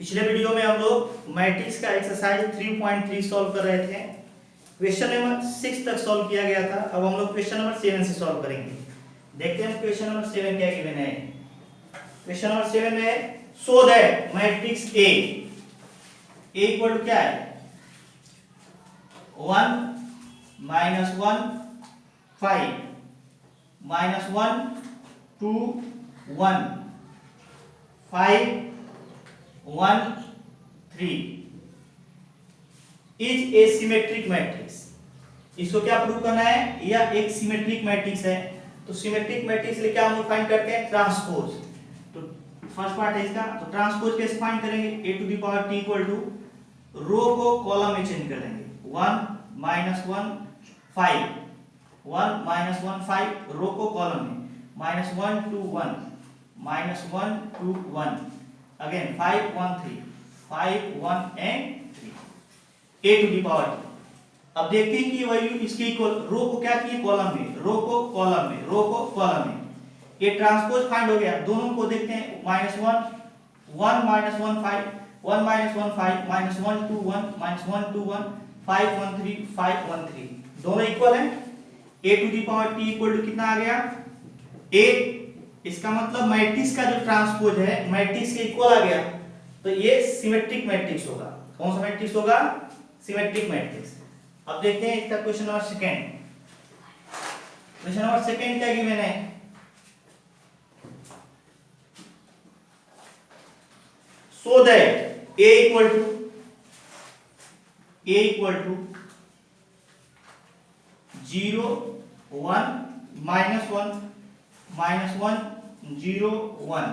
पिछले वीडियो में हम लोग मैट्रिक्स का एक्सरसाइज 3.3 सॉल्व कर रहे थे। क्वेश्चन नंबर 6 तक सॉल्व किया गया था। अब हम लोग क्वेश्चन नंबर 7 से सॉल्व करेंगे। देखते हैं क्वेश्चन नंबर 7 क्या गिवन है। क्वेश्चन नंबर 7 में show that matrix A equal to क्या है 1 -1 5 -1 2 1 5 1 3 इज ए सिमेट्रिक मैट्रिक्स। इसको क्या प्रूव करना है, यह एक सिमेट्रिक मैट्रिक्स है। तो सिमेट्रिक मैट्रिक्स लिए क्या हम लोग फाइंड करते हैं, ट्रांसपोज। तो फर्स्ट पार्ट है इसका, तो ट्रांसपोज कैसे फाइंड करेंगे, a to the power t equal to row को कॉलम में चेंज कर लेंगे 1 -1 5 1 -1 5 रो को कॉलम में -1 2 1 -1 2 1 again 5 1 3 5 1 and 3 a to the power t। अब देखते हैं कि वैल्यू इसके इक्वल, रो को क्या किए कॉलम में, रो को कॉलम में, रो को कॉलम में। ये ट्रांसपोज फाइंड हो गया। दोनों को देखते हैं -1 1 -1 5 1 -1 5 -1 2 1 -1 2 1 5 1 3 5 1 3 दोनों इक्वल है। a to the power t equal to कितना आ गया 8। इसका मतलब मैट्रिक्स का जो ट्रांसपोज है मैट्रिक्स के इक्वल आ गया। तो ये सिमेट्रिक मैट्रिक्स होगा। कौन सा मैट्रिक्स होगा, सिमेट्रिक मैट्रिक्स। अब देखते हैं इसका question number second. Question number second क्या गिवन है, so that a equal to a equal to 0 1 -1 -1 0 1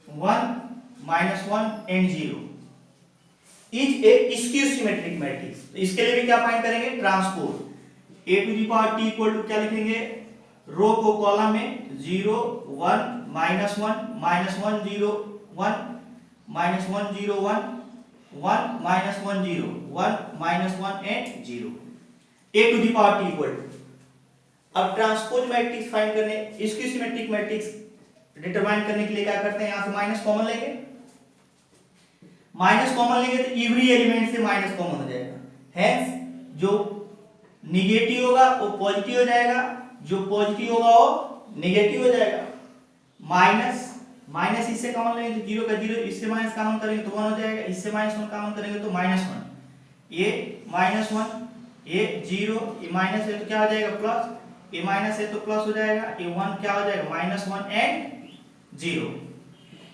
1 -1 and 0 is a skew symmetric matrix. तो इसके लिए भी क्या फाइंड करेंगे, transpose. a to the power t equal to क्या लिखेंगे, रो को कॉलम में 0 1 -1 -1 0 1 -1 0 1 1 -1 0 1 -1 and 0 a to the power t equal to. अब ट्रांसपोज मैट्रिक्स फाइंड करने, स्क्यू सिमेट्रिक मैट्रिक्स डिटरमाइन करने के लिए क्या करते हैं, यहां से माइनस कॉमन लेंगे। माइनस कॉमन लेंगे तो एवरी एलिमेंट से माइनस कॉमन हो जाएगा। हेंस जो निगेटिव होगा वो पॉजिटिव हो जाएगा, जो पॉजिटिव होगा वो नेगेटिव हो जाएगा। माइनस माइनस इससे कॉमन लेंगे तो 0 का 0, इससे माइनस कॉमन करेंगे तो 1 हो जाएगा, इससे -1 कॉमन करेंगे तो -1। ये -1 ये 0, ये माइनस है तो क्या हो जाएगा प्लस, ये माइनस है तो प्लस हो जाएगा, ये 1 क्या हो जाएगा -1 and 0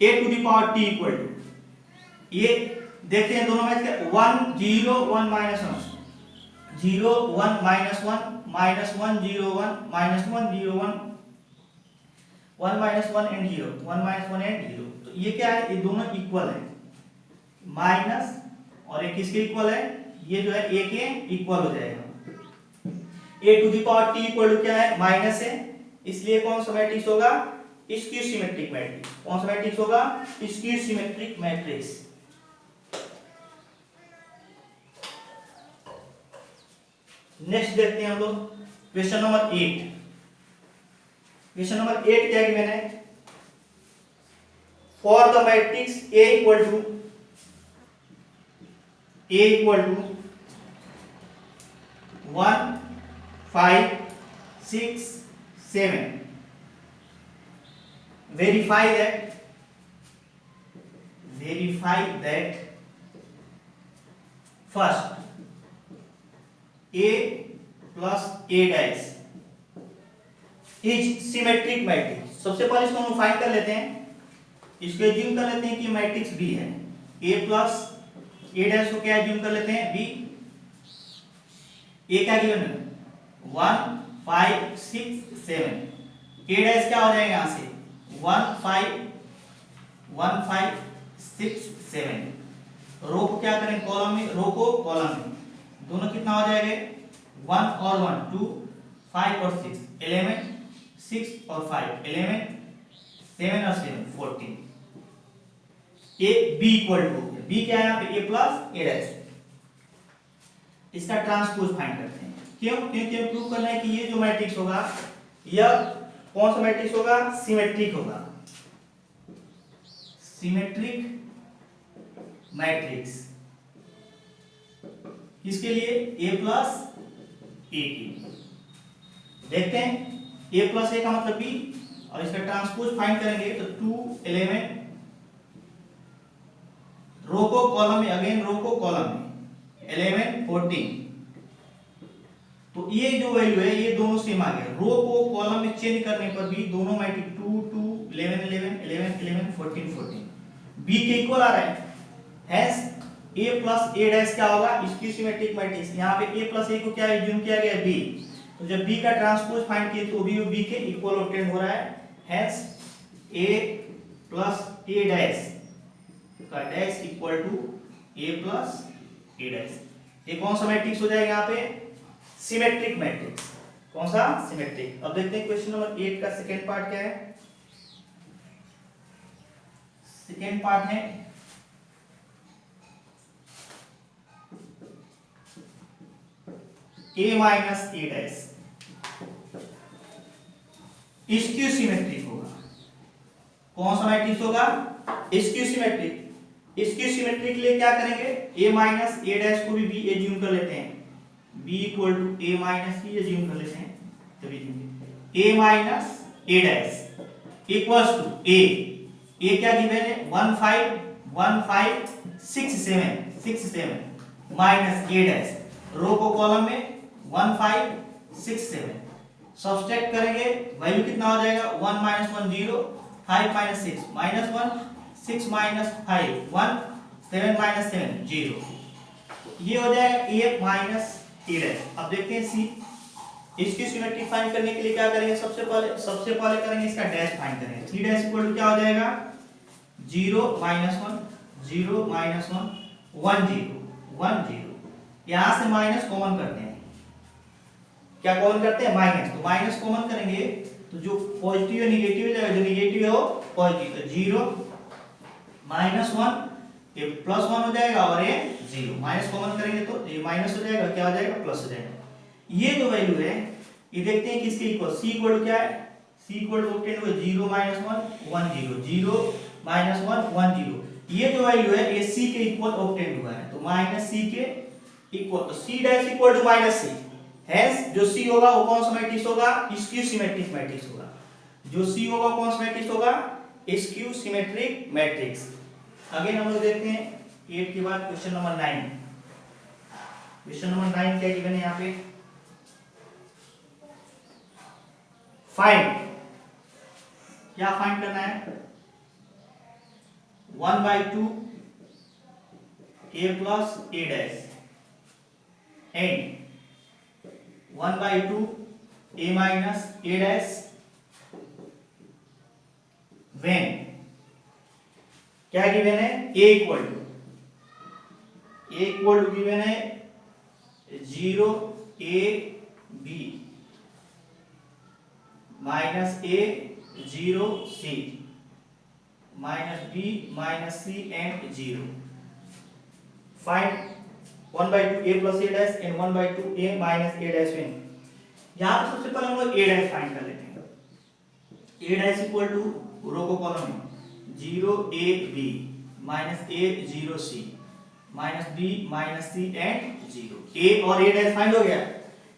a to the power t equal to. ये देखते हैं दोनों में 1 0 1 -1 0 1 -1 -1 0 1 -1 0 1 1 -1 and 0 1 -1 and 0। तो ये क्या है, ये दोनों इक्वल है। माइनस और एक किसके इक्वल है, ये जो है a के इक्वल हो जाएगा। a to the power t equal to क्या है, माइनस है, इसलिए कौन सा मैट्रिक्स होगा, स्क्यू सिमेट्रिक मैट्रिक्स। कौन सा मैट्रिक्स होगा, स्क्यू सिमेट्रिक मैट्रिक्स। नेक्स्ट देखते हैं हम लोग क्वेश्चन नंबर 8। क्वेश्चन नंबर 8 क्या गिवन है, for the matrix a equal to 1 5 6 7 verify that first a plus a dash is symmetric matrix. सबसे पहले इसको हम फाइंड कर लेते हैं, इसको एज्यूम कर लेते हैं कि मैट्रिक्स B है। a प्लस a डैश को क्या एज्यूम कर लेते हैं, B। a क्या गिवन है 1 5 6 7, a डैश क्या हो जाएगा यहां से 1 5 6 7। रो को क्या करें कॉलम में, रो को कॉलम में, दोनों कितना हो जाएगा 1 और 1 2 5 और 6 11 6 और 5 11 7 और 7 14। a b equal to, b क्या है यहाँ पे a प्लस a डैश। इसका ट्रांसपोज फाइंड करते हैं। क्यों, क्योंकि हम प्रूव करना है कि ये जो मैट्रिक्स होगा यह कौन सा मैट्रिक्स होगा, सिमेट्रिक होगा। सिमेट्रिक मैट्रिक्स, किसके लिए? a प्लस ए की। देखते हैं a प्लस ए का मतलब b, और इसका ट्रांसपोज फाइंड करेंगे तो 2 11 रो को कॉलम में, अगेन रो को कॉलम में 11 14। तो ये जो वैल्यू है ये दोनों सेम आ गया। रो को कॉलम में चेंज करने पर भी दोनों मैट्रिक्स 2 2 11 11 11 11 14 14 b के इक्वल आ रहा है। Hence a plus a dash क्या होगा? Skew symmetric matrix. यहाँ पे a प्लस a को क्या एज्यूम किया गया? b। तो जब b का ट्रांसपोज फाइंड किए तो भी b के इक्वल ऑब्टेन हो रहा है। Hence a plus a dash का dash equal to a plus a dash. ये कौन सा मैट्रिक्स हो जाएगा यहाँ पे? Symmetric matrix. कौन सा? सिमेट्रिक। अब देखते हैं क्वेश्चन नंबर 8 का सेकेंड पार्ट क्या है। सेकेंड पार्ट है a minus a dash skew symmetric होगा। कौन सा मैट्रिक्स होगा? Skew symmetric. स्क्यू सिमेट्रिक के लिए क्या करेंगे? a माइनस a डैश को भी b एज्यूम कर लेते हैं। b equal to a minus b assume कर लेते हैं। तभी a minus a dash equals to a क्या गिवन है? 1 5 1 5 6 7 6 7 माइनस a डैश, रो को कॉलम में 1 5 6 7 सब्सट्रैक्ट करेंगे, वैल्यू कितना हो जाएगा? 1 minus 1 0 5 minus 6 minus 1 6 minus 5 1 7 minus 7 0। ये हो जाएगा a माइनस a डैश। अब देखते हैं c। इसकी सिमेट्री फाइंड करने के लिए क्या करेंगे? सबसे पहले करेंगे इसका डैश फाइंड करेंगे। c डैश इक्वल टू क्या हो जाएगा? 0 माइनस 1 0 माइनस 1 1 0 1 0। यहां से माइनस कॉमन करते हैं। क्या कॉमन करते हैं? माइनस। तो माइनस कॉमन करेंगे तो जो पॉजिटिव है निगेटिव हो जाएगा, जो निगेटिव है वो पॉजिटिव। तो 0 माइनस 1 ये प्लस 1 हो जाएगा और ये 0। माइनस कॉमन करेंगे तो ये माइनस हो जाएगा, क्या हो जाएगा? प्लस हो जाएगा। ये जो वैल्यू है ये देखते हैं किसके इक्वल? c इक्वल टू क्या है? c इक्वल टू ऑब्टेन हुआ 0 माइनस 1 1 0 0 माइनस 1 1 0। ये जो वैल्यू है ये c के इक्वल ऑब्टेन हुआ है। तो माइनस c के इक्वल, तो c dash equal to minus c। Hence जो c होगा वो कौन सा मैट्रिक्स होगा? स्क्यू सिमेट्रिक मैट्रिक्स होगा। जो c होगा कौन सा मैट्रिक्स होगा? Skew symmetric matrix. अगेन हम लोग देखते हैं 8 के बाद क्वेश्चन नंबर 9। क्वेश्चन नंबर 9 क्या गिवन है यहाँ पे? फाइंड, क्या फाइंड करना है? 1/2 a plus a dash and 1/2 a minus a dash when क्या गिवन है? a इक्वल टू गिवन है 0 a b minus a 0 c minus b minus c and 0। Find 1/2 a plus a dash and 1/2 a minus a dash when. यहाँ पे सबसे पहले हम लोग a dash find कर लेते हैं। a dash equal to row को कॉलम में 0 a b minus a 0 c minus b minus c and 0। a और a डैश फाइंड हो गया।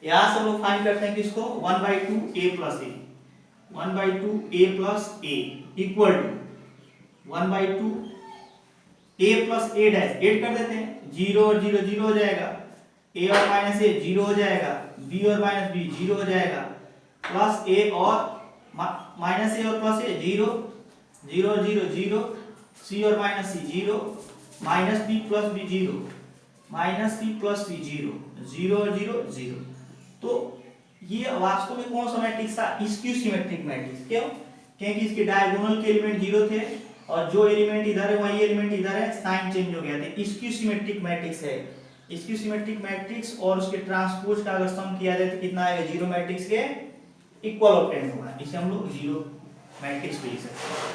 यहाँ से हम लोग फाइंड करते हैं किसको? 1/2 a plus a 1/2 a plus a equal to 1/2 a plus a dash add कर देते हैं। 0 और 0 0 हो जाएगा, a और माइनस a 0 हो जाएगा, b और माइनस b 0 हो जाएगा, प्लस a और माइनस a और प्लस a 0 0 0 0, c और minus c 0, minus b plus b 0, minus c plus b 0 0 और 0 0। तो ये वास्तव में कौन सा मैट्रिक्स था? Skew symmetric matrix. क्यों? क्योंकि इसके डायगोनल के एलिमेंट 0 थे और जो एलिमेंट इधर है वही एलिमेंट इधर है, साइन चेंज हो गया था। स्क्यू सिमेट्रिक मैट्रिक्स है। स्क्यू सिमेट्रिक मैट्रिक्स और उसके ट्रांसपोज का अगर सम किया जाए तो कितना आएगा? 0 मैट्रिक्स के इक्वल ऑब्टेन होगा। इसे हम लोग 0 मैट्रिक्स लिख सकते हैं।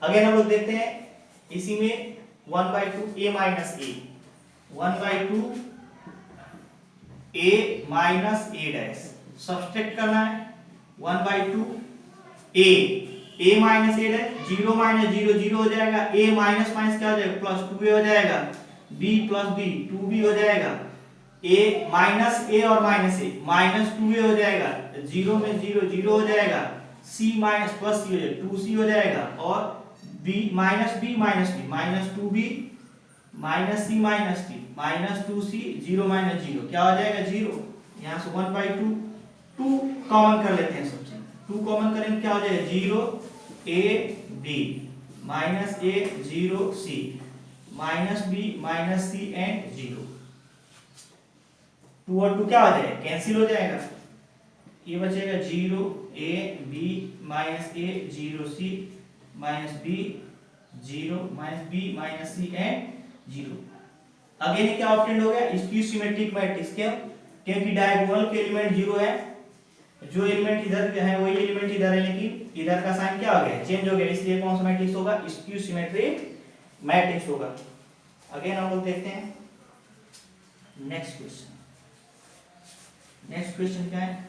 अगेन हम लोग देखते हैं इसी में 1/2 a minus a 1/2 a minus a dash subtract करना है। 1/2 a a माइनस ए है, 0 माइनस 0 0 हो जाएगा, a माइनस माइनस क्या हो जाएगा प्लस 2a हो जाएगा, b प्लस b 2b हो जाएगा, a माइनस a और माइनस a माइनस 2a हो जाएगा, 0 में 0 0 हो जाएगा, c माइनस प्लस c हो जाएगा 2c हो जाएगा, और b minus b minus 2b minus c minus t minus 2c 0 minus 0 क्या हो जाएगा 0, यहाँ से 1/2 2 कॉमन कर लेते हैं, सबसे 2 कॉमन करेंगे क्या हो जाएगा 0 a b minus a 0 c minus b minus c and 0, 2 और 2 क्या हो जाएगा कैंसिल हो जाएगा, ये बचेगा 0 a b minus a 0 c minus b 0 minus b minus c and 0। Again ये क्या ऑब्टेंड हो गया स्क्यू सिमेट्रिक मैट्रिक्स, क्यों, क्योंकि डायगोनल के एलिमेंट 0 है, जो एलिमेंट इधर है वही एलिमेंट इधर है, लेकिन इधर का साइन क्या हो गया चेंज हो गया, इसलिए कौन सा मैट्रिक्स होगा स्क्यू सिमेट्रिक मैट्रिक्स होगा। अगेन हम लोग देखते हैं नेक्स्ट क्वेश्चन। नेक्स्ट क्वेश्चन क्या है,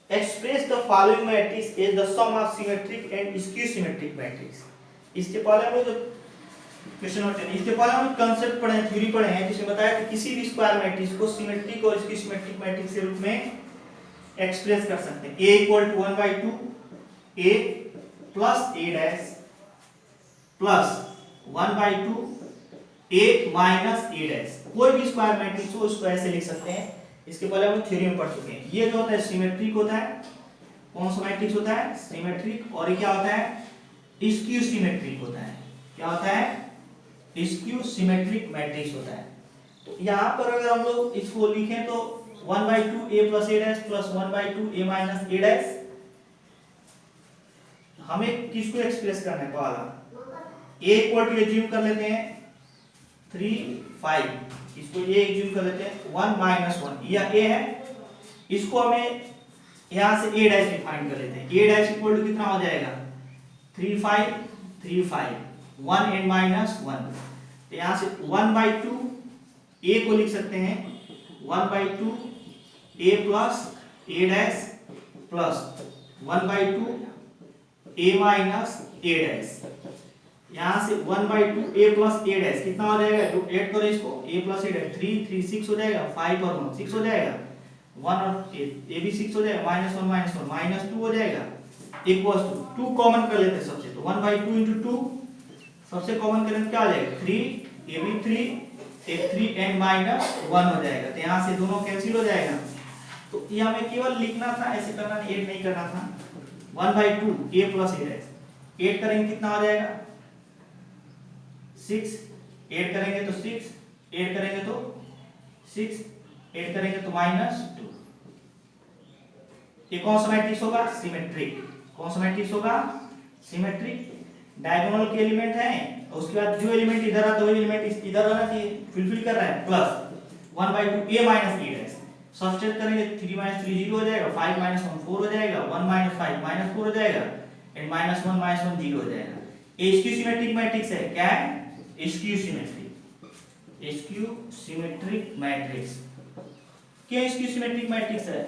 express the following matrix is the sum of symmetric and skew symmetric matrix. इसके पहले हम लोग जो क्वेश्चन होते हैं, इसके पहले हम कंसेप्ट पढ़े, थ्योरी पढ़े हैं, जिसमें बताया कि किसी भी स्क्वायर मैट्रिक्स को सिमेट्रिक और स्क्यू सिमेट्रिक मैट्रिक्स के रूप में एक्सप्रेस कर सकते हैं। a = 1/2 a plus a dash plus 1/2 a minus a dash, कोई भी स्क्वायर मैट्रिक्स हो उसको ऐसे लिख सकते हैं। इसके पहले हम थ्योरी में पढ़ चुके हैं। ये जो होता है सिमेट्रिक होता है, कौन सा मैट्रिक्स होता है सिमेट्रिक, और ये क्या होता है स्क्यू सिमेट्रिक होता है। क्या होता है स्क्यू सिमेट्रिक मैट्रिक्स होता है। तो यहाँ पर अगर हम लोग इसको लिखें तो 1/2 a plus a dash plus 1/2 a minus a dash, हमें किसको एक्सप्रेस करना है पहला, a इक्वल टू एज्यूम कर लेते हैं 3 5, इसको ये एज्यूम कर लेते हैं 1 माइनस 1, यह a है, इसको हमें यहाँ से a डैश डिफाइन कर लेते हैं। a डैश इक्वल टू कितना हो जाएगा 3 5 3 5 1 एंड माइनस 1, तो यहाँ से 1/2 a को लिख सकते हैं 1/2 a plus a dash plus 1/2 a minus a dash, यहाँ से 1/2 a प्लस a डैश कितना हो जाएगा, जो ऐड करो इसको a प्लस a डैश 3 3 6 हो जाएगा, 5 और 1 6 हो जाएगा, 1 और a भी 6 हो जाएगा, -1 माइनस 2 हो जाएगा, इक्वल्स टू 2 कॉमन कर लेते हैं सबसे, तो 1/2 × 2 सबसे कॉमन करें क्या आ जाएगा 3 a भी 3 a 3 एंड -1 हो जाएगा, तो यहाँ से दोनों कैंसिल हो जाएगा। तो ये हमें केवल लिखना था, ऐसे करना नहीं, ऐड नहीं करना था। 1/2 a plus a dash, add करेंगे कितना आ जाएगा 6, ऐड करेंगे तो 6, ऐड करेंगे तो 6, ऐड करेंगे तो -2। ये कौन सा मैट्रिक्स होगा सिमेट्रिक, कौन सा मैट्रिक्स होगा सिमेट्रिक, डायगोनल के एलिमेंट हैं, उसके बाद जो एलिमेंट इधर आता है वही एलिमेंट इधर आना चाहिए, फुलफिल कर रहा है, plus 1/2 a minus a dash, substitute करेंगे 3 - 3 0 हो जाएगा, 5 - 1 4 हो जाएगा, 1 - 5 -4 हो जाएगा, एंड -1 - 1 0 हो जाएगा। ये स्क्यू सिमेट्रिक मैट्रिक्स है, क्या है skew symmetric, skew symmetric matrix. क्यों स्क्यू सिमेट्रिक मैट्रिक्स है,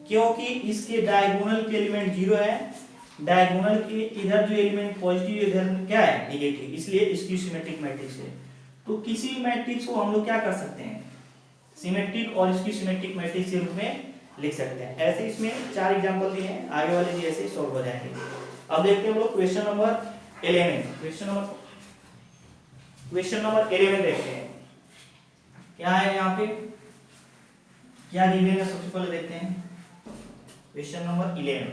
क्योंकि इसके डायगोनल के एलिमेंट 0 है, डायगोनल के इधर जो एलिमेंट पॉजिटिव इधर क्या है नेगेटिव, इसलिए स्क्यू सिमेट्रिक मैट्रिक्स है। तो किसी मैट्रिक्स को हम लोग क्या कर सकते हैं सिमेट्रिक और स्क्यू सिमेट्रिक मैट्रिक्स के रूप में लिख सकते हैं। ऐसे इसमें 4 एग्जांपल दिए हैं, आगे वाले भी ऐसे सॉल्व हो जाएंगे। अब देखते हैं हम लोग क्वेश्चन नंबर 11, क्वेश्चन नंबर 11 देखते हैं क्या है, यहाँ पे क्या गिवन है, सबसे पहले देखते हैं question number 11।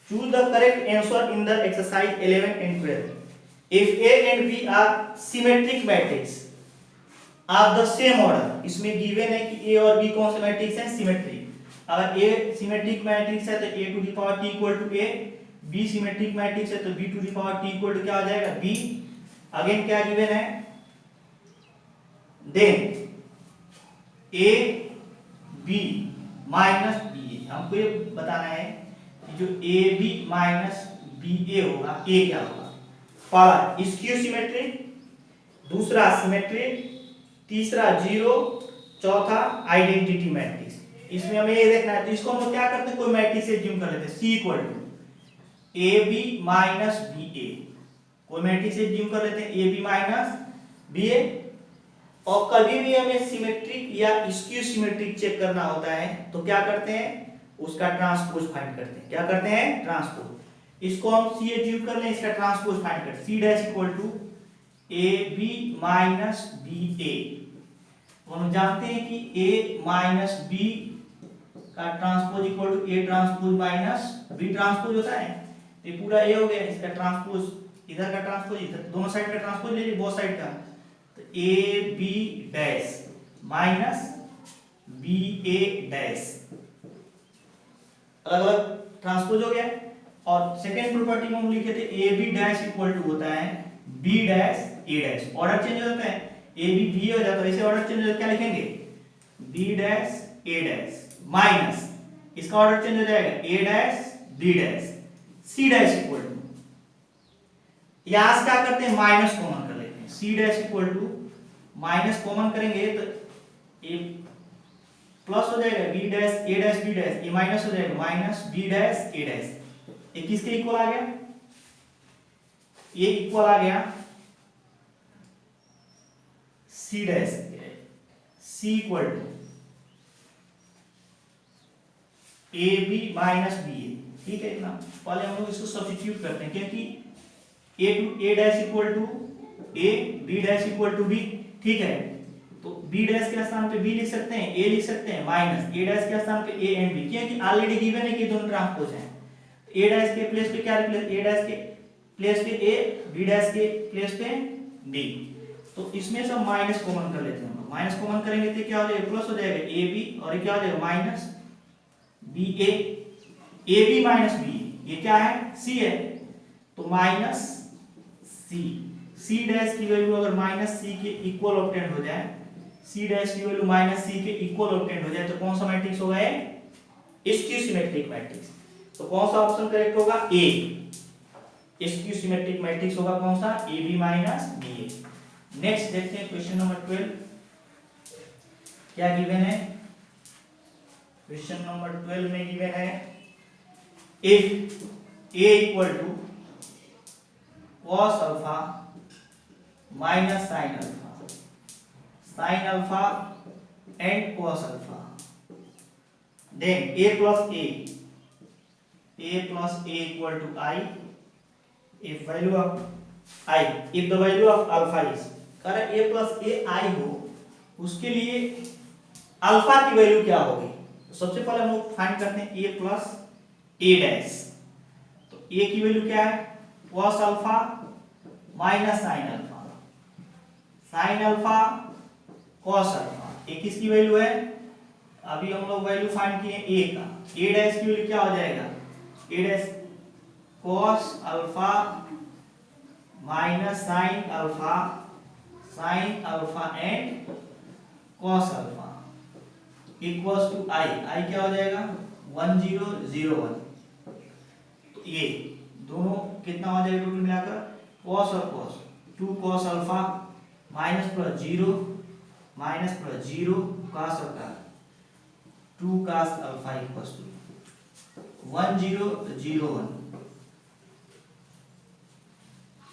Choose the correct answer in the exercise 11 and 12. If A and B are symmetric matrix of the same order, इसमें given है कि A और B कौन से मैट्रिक्स हैं सिमेट्रिक। अगर A सिमेट्रिक मैट्रिक्स है तो A to the power T equal to A, B symmetric matrix है तो B to the power T equal to क्या आ जाएगा B। अगेन क्या given है, then A B minus B, हमको ये बताना है जो AB माइनस BA होगा, A क्या होगा, पहला स्क्यू सिमेट्रिक, दूसरा सिमेट्रिक, तीसरा जीरो, चौथा आइडेंटिटी मैट्रिक्स। इसमें हमें ये देखना है, तो इसको हम लोग क्या करते हैं, कोई मैट्रिक्स एज्यूम कर लेते हैं, C equal to A B minus B A. कोई मैट्रिक्स एज्यूम कर लेते हैं A B minus B A. और कभी भी हमें सिमेट्रिक या स्क्यू सिमेट्रिक चेक करना होता है तो क्या करते हैं, उसका ट्रांसपोज फाइंड करते हैं। क्या करते हैं, ट्रांसपोज। इसको हम सी एज्यूम कर लें, इसका ट्रांसपोज फाइंड करते हैं, C dash equal to A B minus B A. हम जानते हैं कि a माइनस बी का transpose equal to a transpose minus b transpose होता है। ये पूरा a हो गया, इसका ट्रांसपोज इधर का ट्रांसपोज इधर, दोनों साइड का ट्रांसपोज ले लीजिए, बोथ साइड का। तो a b dash minus b a dash, अलग अलग ट्रांसपोज हो गया। और सेकेंड प्रॉपर्टी में हम लिखे थे a b dash equal to होता है b dash a dash. Order change हो जाता है, ए बी बी हो जाता है, वैसे ऑर्डर चेंज हो जाता है, क्या लिखेंगे, B dash A dash minus, इसका ऑर्डर चेंज हो जाएगा, A dash B dash C dash equal to, यहां से क्या करते हैं, माइनस कॉमन कर लेते हैं, C dash equal to minus common करेंगे तो ए प्लस हो जाएगा, B dash A dash B dash, ये माइनस हो जाएगा, minus B dash A dash. ये किसके इक्वल आ गया, ये इक्वल आ गया C dash, C equal to A B minus B A. ठीक है, इतना पहले हम लोग इसको सब्स्टिट्यूट करते हैं, क्योंकि A to A dash equal to A, B dash equal to B. ठीक है, तो बी डैश के स्थान पे बी लिख सकते हैं, ए लिख सकते हैं, माइनस ए डैश के स्थान पे ए एंड बी, क्योंकि ऑलरेडी गिवन है कि दोनों ट्रांसपोज हैं। ए डैश के प्लेस पे क्या रिप्लेस, ए डैश के प्लेस पे ए, बी डैश के प्लेस पे बी। तो इसमें सब माइनस कॉमन कर लेते हैं, माइनस कॉमन करेंगे तो क्या हो जाएगा, प्लस हो जाएगा ए बी, और ये क्या हो जाएगा, minus B A B minus B, ये क्या है, सी है, तो माइनस सी, सी डैश की वैल्यू अगर माइनस सी के इक्वल ऑब्टेंड हो जाए, सी डैश की वैल्यू माइनस सी के इक्वल ऑब्टेंड हो जाए तो कौन सा मैट्रिक्स होगा, स्क्यू सिमेट्रिक मैट्रिक्स। तो कौन सा ऑप्शन करेक्ट होगा, ए, स्क्यू सिमेट्रिक मैट्रिक्स होगा कौन सा, A B minus B A. Next देखते हैं क्वेश्चन नंबर 12, क्या गिवन है, क्वेश्चन नंबर 12 में गिवन है, if a equal to cos alpha minus sin alpha, sin alpha and cos alpha, then a plus a equal to I, if value of I, if the value of alpha is, अगर a plus a I हो, उसके लिए alpha की value क्या होगी। तो सबसे पहले हम लोग फाइंड करते हैं a प्लस a डैश। तो a की वैल्यू क्या है, cos alpha minus sin alpha, sin alpha cos alpha, a किसकी वैल्यू है, अभी हम लोग वैल्यू फाइंड किए a का, a डैश की वैल्यू क्या हो जाएगा, a dash cos alpha minus sin alpha, sin alpha and cos alpha equals to i, i क्या हो जाएगा 1001। तो ये दोनों कितना हो जाएगा टोटल मिलाकर, cos और cos, 2 cos alpha minus plus 0 minus plus 0 cos alpha, 2 cos alpha equals to 1001।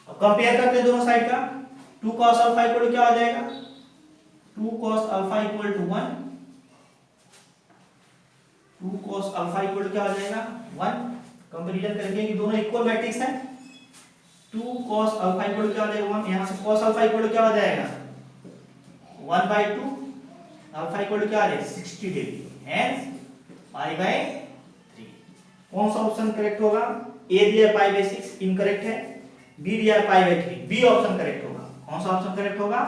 अब कंपेयर करते हैं दोनों साइड का, 2 cos अल्फा इक्वल टू क्या हो जाएगा, 2 cos alpha equal to 1, 2 cos alpha equal to क्या हो जाएगा 1। कंपैरिजन करेंगे कि दोनों इक्वल मैट्रिक्स हैं, 2 cos अल्फा इक्वल टू क्या हो जाएगा 1, यहां से cos अल्फा इक्वल टू क्या हो जाएगा 1/2, अल्फा इक्वल टू क्या आ जाएगा 60 डिग्री, हेंस π/3। कौन सा ऑप्शन करेक्ट होगा, ए दिया π/6 इनकरेक्ट है, बी दिया π/3, बी ऑप्शन करेक्ट होगा। कौन सा ऑप्शन करेक्ट होगा,